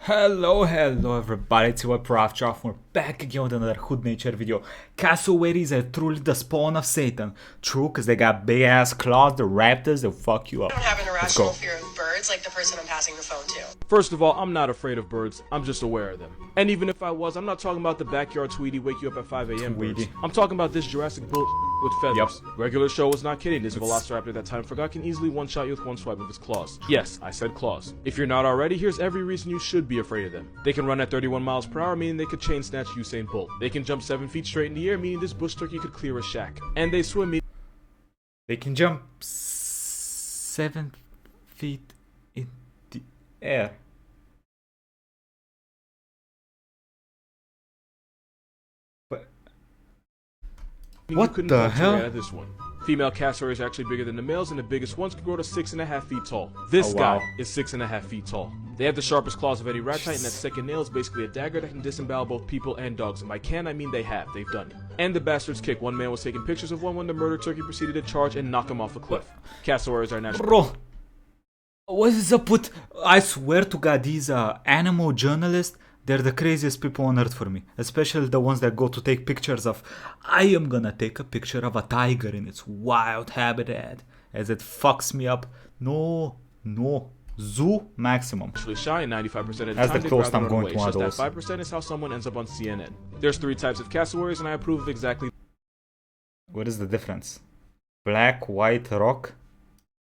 Hello everybody, it's your Proftrof. We're back again with another Hood Nature video. Cassowaries are truly the spawn of Satan. True, because they got big ass claws, the raptors, they'll fuck you up. I don't have an irrational fear of birds like the person I'm passing the phone to. First of all, I'm not afraid of birds, I'm just aware of them. And even if I was, I'm not talking about the backyard Tweety wake you up at 5 a.m. birds. I'm talking about this Jurassic bull with feathers. Yep. Regular show was not kidding. This velociraptor that time forgot can easily one-shot you with one swipe of his claws. Yes, I said claws. If you're not already, here's every reason you should be afraid of them. They can run at 31 miles per hour, meaning they could chain snatch Usain Bolt. They can jump 7 feet straight in the air, meaning this bush turkey could clear a shack. And they swim. They can jump 7 feet in the air. But what the hell? This one. Female cassowaries are actually bigger than the males, and the biggest ones can grow to 6.5 feet tall. This guy is 6.5 feet tall. They have the sharpest claws of any rat type, and that second nail is basically a dagger that can disembowel both people and dogs. And by can, I mean they have. They've done it. And the bastards kick. One man was taking pictures of one when the murder turkey proceeded to charge and knock him off a cliff. Cassowaries are natural. Bro, what is up with... I swear to God, these animal journalists, they're the craziest people on earth for me. Especially the ones that go to take pictures of... I am gonna take a picture of a tiger in its wild habitat. As it fucks me up. No. Zoo maximum. Actually shy, and 95% of the That's time the closest I'm going away. to one of Just those. that 5% is how someone ends up on CNN. There's 3 types of cassowaries, and I approve of exactly What is the difference? Black, white, rock?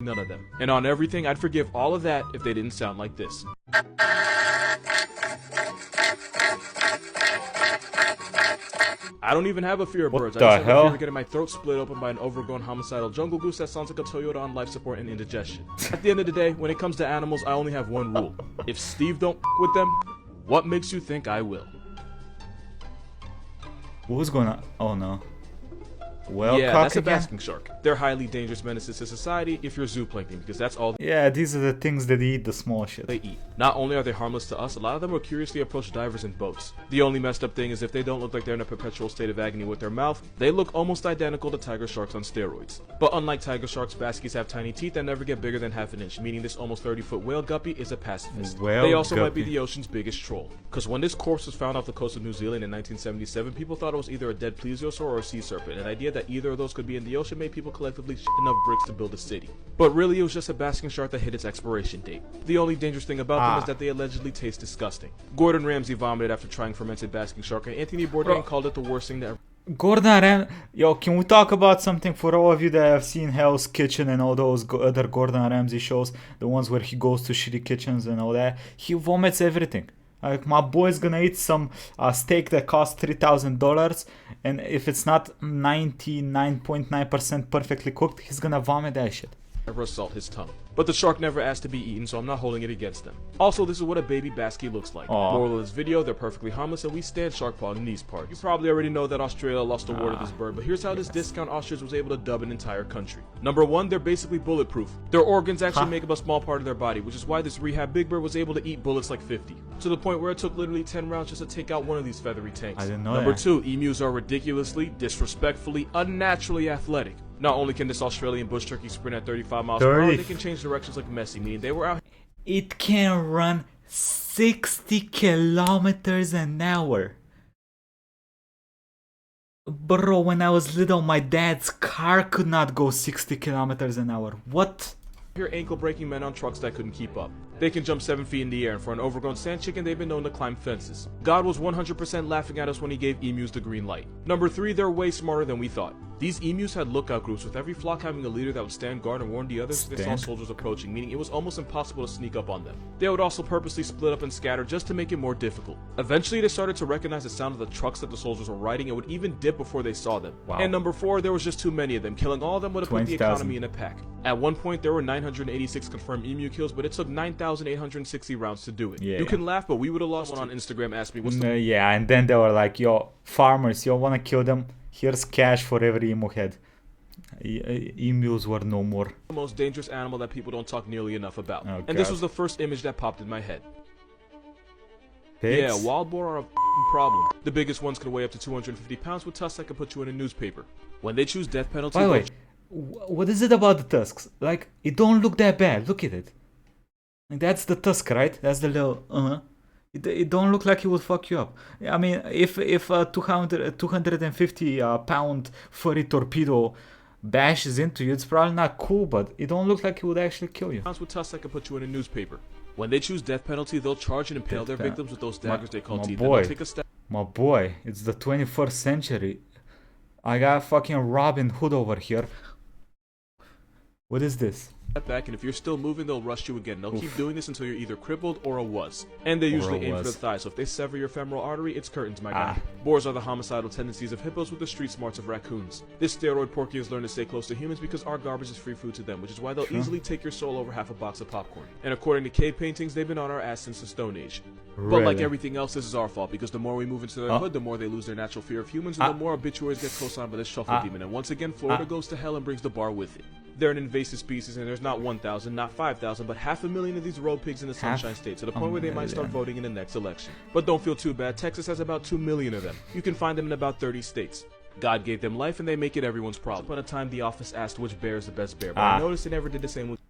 none of them. And on everything, I'd forgive all of that if they didn't sound like this. I don't even have a fear of birds. I just have a fear of getting my throat split open by an overgrown homicidal jungle goose that sounds like a Toyota on life support and indigestion. At the end of the day, when it comes to animals, I only have one rule. If Steve don't with them, what makes you think I will? What was going on? Oh no. Well, yeah, that's a basking shark. They're highly dangerous menaces to society if you're zooplankton, because that's all yeah, these are the things that eat the small shit. they eat. Not only are they harmless to us, a lot of them will curiously approach divers in boats. The only messed up thing is if they don't look like they're in a perpetual state of agony with their mouth, they look almost identical to tiger sharks on steroids. But unlike tiger sharks, baskies have tiny teeth that never get bigger than half an inch, meaning this almost 30-foot whale guppy is a pacifist. They also might be the ocean's biggest troll. Because when this corpse was found off the coast of New Zealand in 1977, people thought it was either a dead plesiosaur or a sea serpent. An idea that either of those could be in the ocean made people collectively shit enough bricks to build a city. But really, it was just a basking shark that hit its expiration date. The only dangerous thing about them is that they allegedly taste disgusting. Gordon Ramsay vomited after trying fermented basking shark, and Anthony Bourdain called it the worst thing that ever. Yo, can we talk about something for all of you that have seen Hell's Kitchen and all those other Gordon Ramsay shows, the ones where he goes to shitty kitchens and all that? He vomits everything. Like, my boy's gonna eat some steak that costs $3,000, and if it's not 99.9% perfectly cooked, he's gonna vomit that shit. Assault his tongue. But the shark never asked to be eaten, so I'm not holding it against them. Also, this is what a baby baskie looks like. Moral of this video, they're perfectly harmless, and we stand shark paw in these parts. You probably already know that Australia lost a war to this bird, but here's how this discount ostrich was able to dub an entire country. Number 1, they're basically bulletproof. Their organs actually make up a small part of their body, which is why this rehab big bird was able to eat bullets like 50. To the point where it took literally 10 rounds just to take out one of these feathery tanks. I didn't know Number that. 2, emus are ridiculously, disrespectfully, unnaturally athletic. Not only can this Australian bush turkey sprint at 35 miles per hour, they can change directions like Messi, meaning they were out. It can run 60 kilometers an hour. Bro, when I was little, my dad's car could not go 60 kilometers an hour. What? Here ankle-breaking men on trucks that couldn't keep up. They can jump 7 feet in the air, and for an overgrown sand chicken, they've been known to climb fences. God was 100% laughing at us when he gave emus the green light. Number 3, they're way smarter than we thought. These emus had lookout groups, with every flock having a leader that would stand guard and warn the others if they saw soldiers approaching, meaning it was almost impossible to sneak up on them. They would also purposely split up and scatter just to make it more difficult. Eventually, they started to recognize the sound of the trucks that the soldiers were riding and would even dip before they saw them. And number 4, there was just too many of them. Killing all of them would have put the economy in a pack. At one point, there were 986 confirmed emu kills, but it took 9,860 rounds to do it. You can laugh, but we would have lost. Someone on Instagram asked me, what's the yeah, and then they were like, yo, farmers, you wanna kill them? Here's cash for every emu head. Emus were no more. most dangerous animal that people don't talk nearly enough about. And this was the first image that popped in my head. Pigs? Yeah, wild boar are a f***ing problem. The biggest ones can weigh up to 250 pounds with tusks that can put you in a newspaper. When they choose death penalty... By the way, what is it about the tusks? Like, it don't look that bad. Look at it. Like, that's the tusk, right? That's the little, It don't look like he would fuck you up. I mean, if a 250 pound furry torpedo bashes into you, it's probably not cool, but it don't look like he would actually kill you. With tusks that can put you in a newspaper. When they choose death penalty, they'll charge and impale their victims with those daggers they call teeth. Boy, And they'll take a step my boy, it's the 21st century. I got fucking Robin Hood over here. What is this? back, and if you're still moving, they'll rush you again. They'll keep doing this until you're either crippled or a was. And they usually aim for the thigh, so if they sever your femoral artery, it's curtains, my guy. Boars are the homicidal tendencies of hippos with the street smarts of raccoons. This steroid porky has learned to stay close to humans because our garbage is free food to them, which is why they'll easily take your soul over half a box of popcorn. And according to cave paintings, they've been on our ass since the Stone Age. But like everything else, this is our fault, because the more we move into their hood, the more they lose their natural fear of humans, and the more obituaries get co-signed by this shuffle demon. And once again, Florida goes to hell and brings the bar with it. They're an invasive species, and there's not 1,000, not 5,000, but 500,000 of these road pigs in the Sunshine State, to the point where they might start voting in the next election. But don't feel too bad, Texas has about 2 million of them. You can find them in about 30 states. God gave them life, and they make it everyone's problem. Upon a time, the office asked which bear is the best bear, but I noticed they never did the same with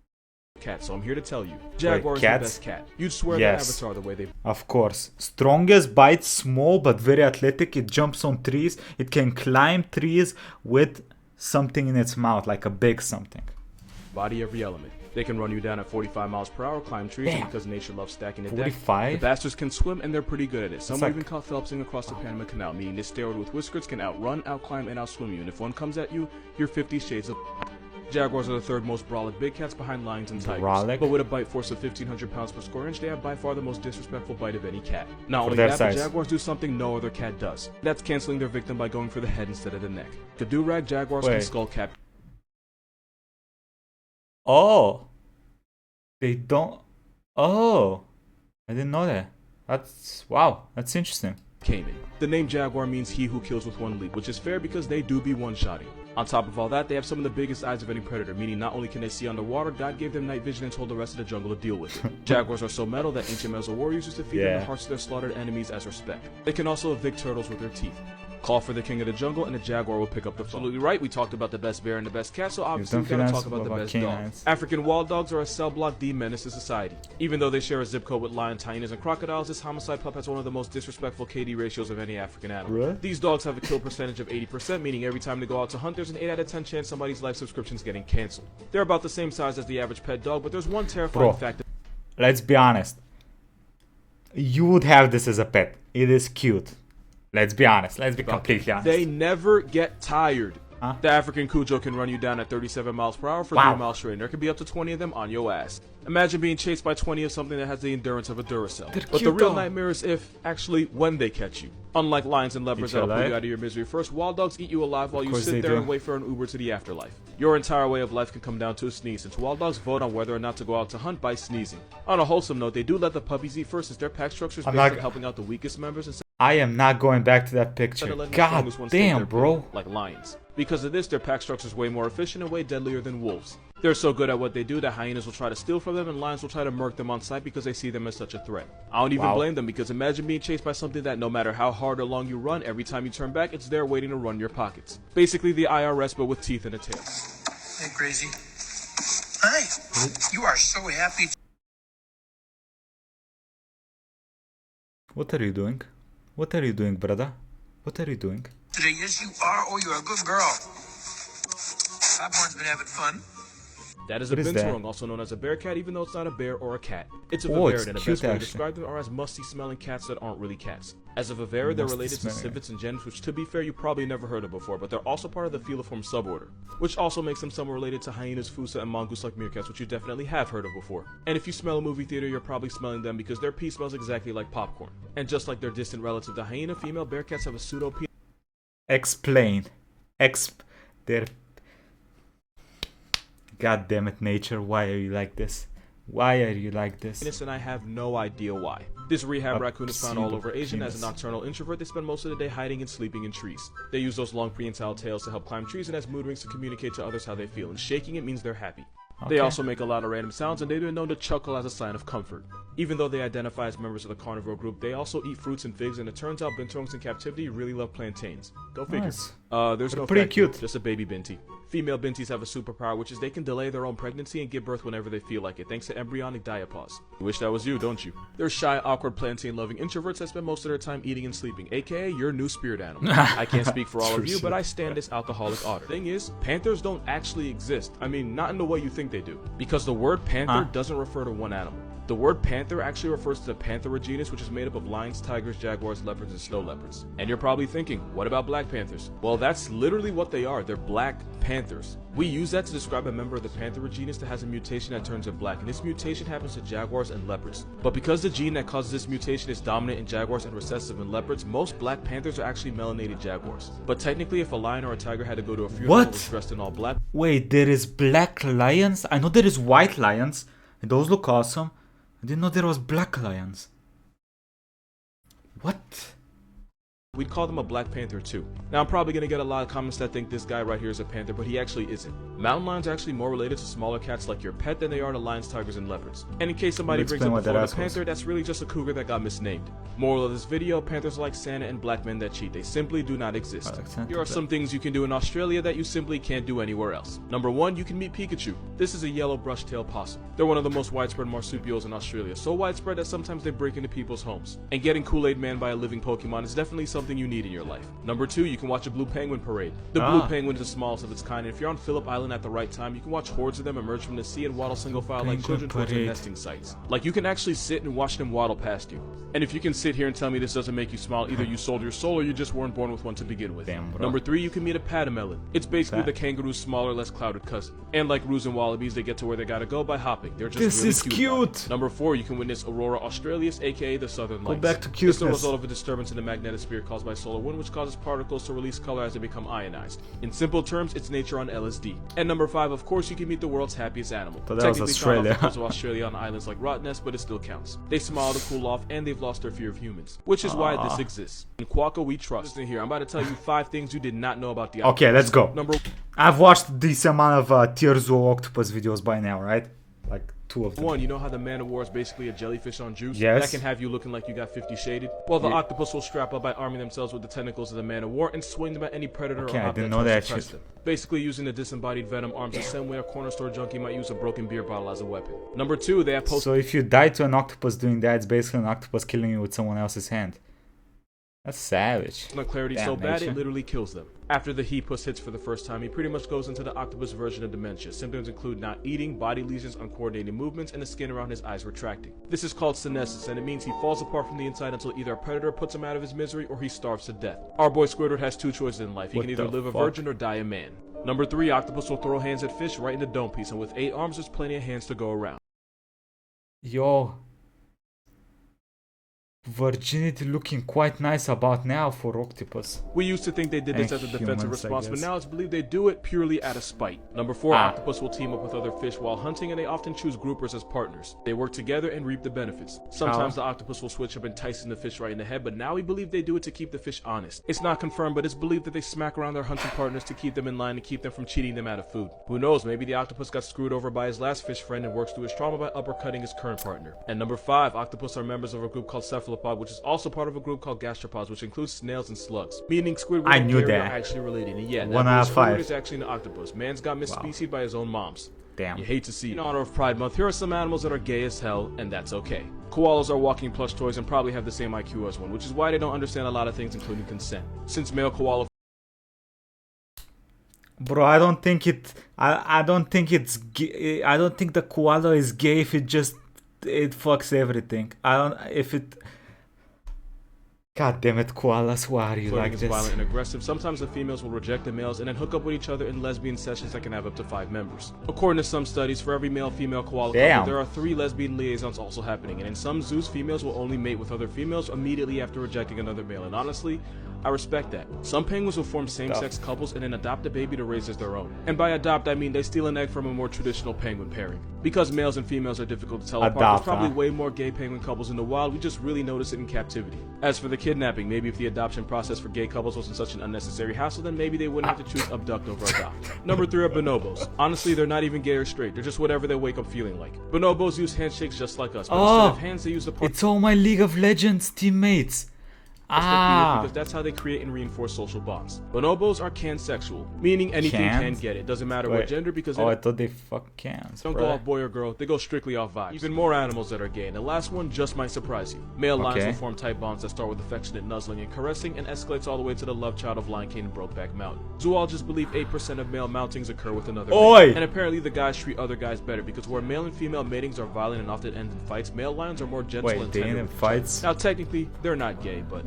cats, so I'm here to tell you. Jaguar is the best cat. You'd swear that Avatar the way they... Of course. Strongest, bites small, but very athletic. It jumps on trees. It can climb trees with something in its mouth, like a big something. Body every element. They can run you down at 45 miles per hour, climb trees, and because nature loves stacking the deck, the bastards can swim, and they're pretty good at it. Some even caught Phelpsing across the Panama Canal, meaning this steroid with whiskers can outrun, outclimb, and outswim you, and if one comes at you, you're 50 shades of... Jaguars are the third most brolic big cats behind lions and tigers. But with a bite force of 1,500 pounds per square inch, they have by far the most disrespectful bite of any cat. Not only that, but Jaguars do something no other cat does. That's canceling their victim by going for the head instead of the neck. To do-rag, Jaguars can skull cap. Oh. They don't... Oh. I didn't know that. That's... Wow. That's interesting. Cayman. The name Jaguar means he who kills with one leap, which is fair because they do be one-shotting. On top of all that, they have some of the biggest eyes of any predator, meaning not only can they see underwater, God gave them night vision and told the rest of the jungle to deal with it. Jaguars are so metal that ancient Meso warriors used to feed them the hearts of their slaughtered enemies as respect. They can also evict turtles with their teeth. Call for the king of the jungle and the jaguar will pick up the phone. Absolutely right, we talked about the best bear and the best cat, so obviously we gotta talk about the best dog. African wild dogs are a cell block D menace to society. Even though they share a zip code with lions, hyenas, and crocodiles, this homicide pup has one of the most disrespectful KD ratios of any African animal. These dogs have a kill percentage of 80%, meaning every time they go out to hunt, there's an 8 out of 10 chance somebody's life subscription's getting cancelled. They're about the same size as the average pet dog, but there's one terrifying fact. Let's be honest. You would have this as a pet. It is cute. Let's be honest. Let's be completely honest. They never get tired. The African Cujo can run you down at 37 miles per hour for 3 miles straight. There can be up to 20 of them on your ass. Imagine being chased by 20 of something that has the endurance of a Duracell. But the real nightmare is actually, when they catch you. Unlike lions and leopards that'll put you out of your misery first, wild dogs eat you alive while you sit there and wait for an Uber to the afterlife. Your entire way of life can come down to a sneeze, since wild dogs vote on whether or not to go out to hunt by sneezing. On a wholesome note, they do let the puppies eat first, since their pack structure is based on helping out the weakest members. And I am not going back to that picture. God damn, bro. Like lions. Because of this, their pack structure is way more efficient and way deadlier than wolves. They're so good at what they do that hyenas will try to steal from them and lions will try to murk them on sight because they see them as such a threat. I don't even blame them, because imagine being chased by something that no matter how hard or long you run, every time you turn back, it's there waiting to run your pockets. Basically the IRS, but with teeth and a tail. Hey, crazy. Hi. You are so happy. What are you doing? What are you doing, brother? What are you doing? Today, yes, you are. Oh, you're a good girl. Popcorn's been having fun. That is a binturong, also known as a bear cat, even though it's not a bear or a cat. It's a vivarian, and the best way to describe them are as musty-smelling cats that aren't really cats. As a vivarian, they're related to civets and gens, which, to be fair, you probably never heard of before, but they're also part of the feliform suborder, which also makes them somewhat related to hyenas, fossa, and mongoose-like meerkats, which you definitely have heard of before. And if you smell a movie theater, you're probably smelling them because their pee smells exactly like popcorn. And just like their distant relative, the hyena, female bear cats have a pseudo-pee. Explain. They're... God damn it, nature. Why are you like this? Why are you like this? And I have no idea why. This rehab raccoon is found all over Asia, and as a nocturnal introvert, they spend most of the day hiding and sleeping in trees. They use those long prehensile tails to help climb trees and as mood rings to communicate to others how they feel, and shaking it means they're happy. They also make a lot of random sounds, and they've been known to chuckle as a sign of comfort. Even though they identify as members of the carnivore group, they also eat fruits and figs, and it turns out binturongs in captivity really love plantains. Go figure. There's no Pretty fact here, cute. just a baby binti. Female bintis have a superpower, which is they can delay their own pregnancy and give birth whenever they feel like it, thanks to embryonic diapause. You wish that was you, don't you? They're shy, awkward, plantain-loving introverts that spend most of their time eating and sleeping, aka your new spirit animal. I can't speak for all of you, but I stand this alcoholic otter. Thing is, panthers don't actually exist. I mean, not in the way you think they do. Because the word panther doesn't refer to one animal. The word panther actually refers to the Panthera genus, which is made up of lions, tigers, jaguars, leopards, and snow leopards. And you're probably thinking, what about black panthers? Well, that's literally what they are. They're black panthers. We use that to describe a member of the Panthera genus that has a mutation that turns them black, and this mutation happens to jaguars and leopards. But because the gene that causes this mutation is dominant in jaguars and recessive in leopards, most black panthers are actually melanated jaguars. But technically, if a lion or a tiger had to go to a funeral and was dressed in all black... Wait, there is black lions? I know there is white lions, and those look awesome. I didn't know there was black lions. What? We'd call them a black panther too. Now I'm probably gonna get a lot of comments that think this guy right here is a panther, but he actually isn't. Mountain lions are actually more related to smaller cats like your pet than they are to lions, tigers, and leopards. And in case somebody brings up the Florida panther, that's really just a cougar that got misnamed. Moral of this video, panthers are like Santa and black men that cheat. They simply do not exist. Here are some things you can do in Australia that you simply can't do anywhere else. Number 1, you can meet Pikachu. This is a yellow brush-tailed possum. They're one of the most widespread marsupials in Australia, so widespread that sometimes they break into people's homes. And getting Kool-Aid Man by a living Pokemon is definitely something you need in your life. Number 2, you can watch a blue penguin parade. The blue penguin is the smallest of its kind, and if you're on Phillip Island at the right time, you can watch hordes of them emerge from the sea and waddle single file like children towards their nesting sites. Like, you can actually sit and watch them waddle past you. And if you can sit here and tell me this doesn't make you smile, either you sold your soul or you just weren't born with one to begin with. Number 3, you can meet a patamelon. It's basically the kangaroo's smaller, less clouded cousin. And like roos and wallabies, they get to where they gotta go by hopping. They're just really cute. Number 4, you can witness Aurora Australis, aka the Southern Lights. Go back to cuteness. It's the result of a disturbance in the magnetosphere caused by solar wind, which causes particles to release color as they become ionized. In simple terms, it's nature on LSD. And number 5, of course, you can meet the world's happiest animal. So that was Australia. Of Australia on islands like Rottnest, but it still counts. They smile to cool off, and they've lost their fear of humans, which is why this exists. In Quokka, we trust. Listen here, I'm about to tell you 5 things you did not know about the octopus. Okay, let's go. Number I've watched this amount of Tier Zoo octopus videos by now, right? Like 2 of them. 1, you know how the man of war is basically a jellyfish on juice? Yes. That can have you looking like you got 50 shaded? Well, the octopus will strap up by arming themselves with the tentacles of the man of war and swing them at any predator Okay, or I object didn't that know tries that to press shit. them. Basically using the disembodied venom arms the same way a corner store junkie might use a broken beer bottle as a weapon. Number 2, they have So if you die to an octopus doing that, it's basically an octopus killing you with someone else's hand. That's savage. clarity so Damn bad nature. it literally kills them. After the he-puss hits for the first time, he pretty much goes into the octopus version of dementia. Symptoms include not eating, body lesions, uncoordinated movements, and the skin around his eyes retracting. This is called senescence, and it means he falls apart from the inside until either a predator puts him out of his misery or he starves to death. Our boy Squidward has 2 choices in life. He can either live a virgin or die a man. Number 3, octopus will throw hands at fish right in the dome piece, and with 8 arms, there's plenty of hands to go around. Yo. Virginity looking quite nice about now for octopus. We used to think they did this And as a defensive humans, I response, but guess. now it's believed they do it purely out of spite. Number 4, octopus will team up with other fish while hunting, and they often choose groupers as partners. They work together and reap the benefits. Sometimes the octopus will switch up enticing the fish right in the head, but now we believe they do it to keep the fish honest. It's not confirmed, but it's believed that they smack around their hunting partners to keep them in line and keep them from cheating them out of food. Who knows, maybe the octopus got screwed over by his last fish friend and works through his trauma by uppercutting his current partner. And number 5, octopus are members of a group called cephalopod, which is also part of a group called gastropods, which includes snails and slugs. Meaning Squidward I and knew Gary that. are actually related. And yeah, 1 out of 5. Squidward is actually an octopus. Man's got misspecied by his own moms. Damn. You hate to see it. In honor of Pride Month, here are some animals that are gay as hell, and that's okay. Koalas are walking plush toys and probably have the same IQ as one, which is why they don't understand a lot of things, including consent. Since male koala Bro, I don't think it. I don't think it's. I don't think the koala is gay if it just. It fucks everything. I don't. If it. God damn it, koalas, why are you like is this? violent and aggressive. Sometimes the females will reject the males and then hook up with each other in lesbian sessions that can have up to 5 members. According to some studies, for every male-female koala couple, there are 3 lesbian liaisons also happening, and in some zoos, females will only mate with other females immediately after rejecting another male, and honestly, I respect that. Some penguins will form same-sex couples and then adopt a baby to raise as their own. And by adopt, I mean they steal an egg from a more traditional penguin pairing. Because males and females are difficult to tell apart, there's probably way more gay penguin couples in the wild, we just really notice it in captivity. As for the kidnapping, maybe if the adoption process for gay couples wasn't such an unnecessary hassle, then maybe they wouldn't have to choose abduct over adopt. Number 3 are bonobos. Honestly, they're not even gay or straight, they're just whatever they wake up feeling like. Bonobos use handshakes just like us, but instead of hands they use the part. It's all my League of Legends teammates. Because that's how they create and reinforce social bonds. Bonobos are cansexual, meaning anything can get it. Doesn't matter what gender, because I thought they fuck cans. don't go off boy or girl, they go strictly off vibes. Even more animals that are gay, and the last one just might surprise you. Male lions will form tight bonds that start with affectionate nuzzling and caressing and escalates all the way to the love child of Lion King and Brokeback Mountain. Zoologists believe 8% of male mountings occur with another male. And apparently the guys treat other guys better, because where male and female matings are violent and often end in fights, male lions are more gentle and tender. In fights? Now technically, they're not gay, but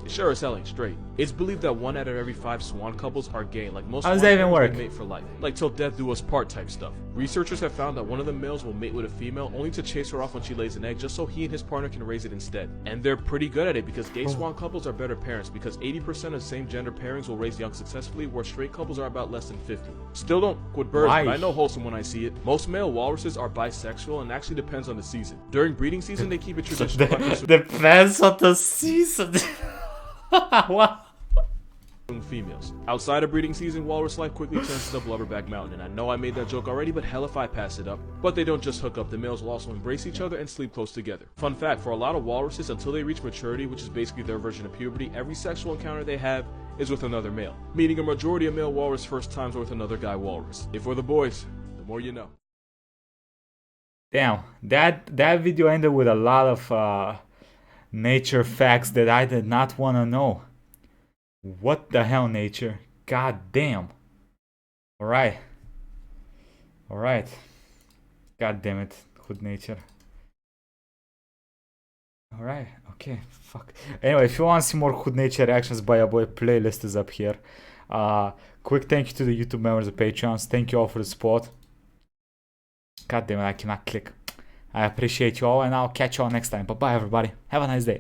it sure as hell ain't straight. It's believed that 1 out of every 5 swan couples are gay. Like most How does that even work? They mate for life, like till death do us part type stuff. Researchers have found that one of the males will mate with a female only to chase her off when she lays an egg, just so he and his partner can raise it instead. And they're pretty good at it, because gay swan couples are better parents, because 80% of same gender pairings will raise young successfully, where straight couples are about less than 50. Still don't with birds, but I know wholesome when I see it. Most male walruses are bisexual, and actually depends on the season. During breeding season, they keep it traditional. Depends on the season. What? Females. Outside of breeding season, walrus life quickly turns to the Blubberback Mountain, and I know I made that joke already, but hell if I pass it up. But they don't just hook up, the males will also embrace each other and sleep close together. Fun fact, for a lot of walruses, until they reach maturity, which is basically their version of puberty, every sexual encounter they have is with another male, meaning a majority of male walrus first times are with another guy walrus. If we're the boys, the more you know. Damn, that video ended with a lot of nature facts that I did not want to know. What the hell, nature? God damn. Alright. God damn it, good nature. Alright, okay, fuck. Anyway, if you want to see more good nature reactions by a boy, playlist is up here. Quick thank you to the YouTube members and Patreons. Thank you all for the support. God damn it, I cannot click. I appreciate you all, and I'll catch you all next time. Bye bye, everybody. Have a nice day.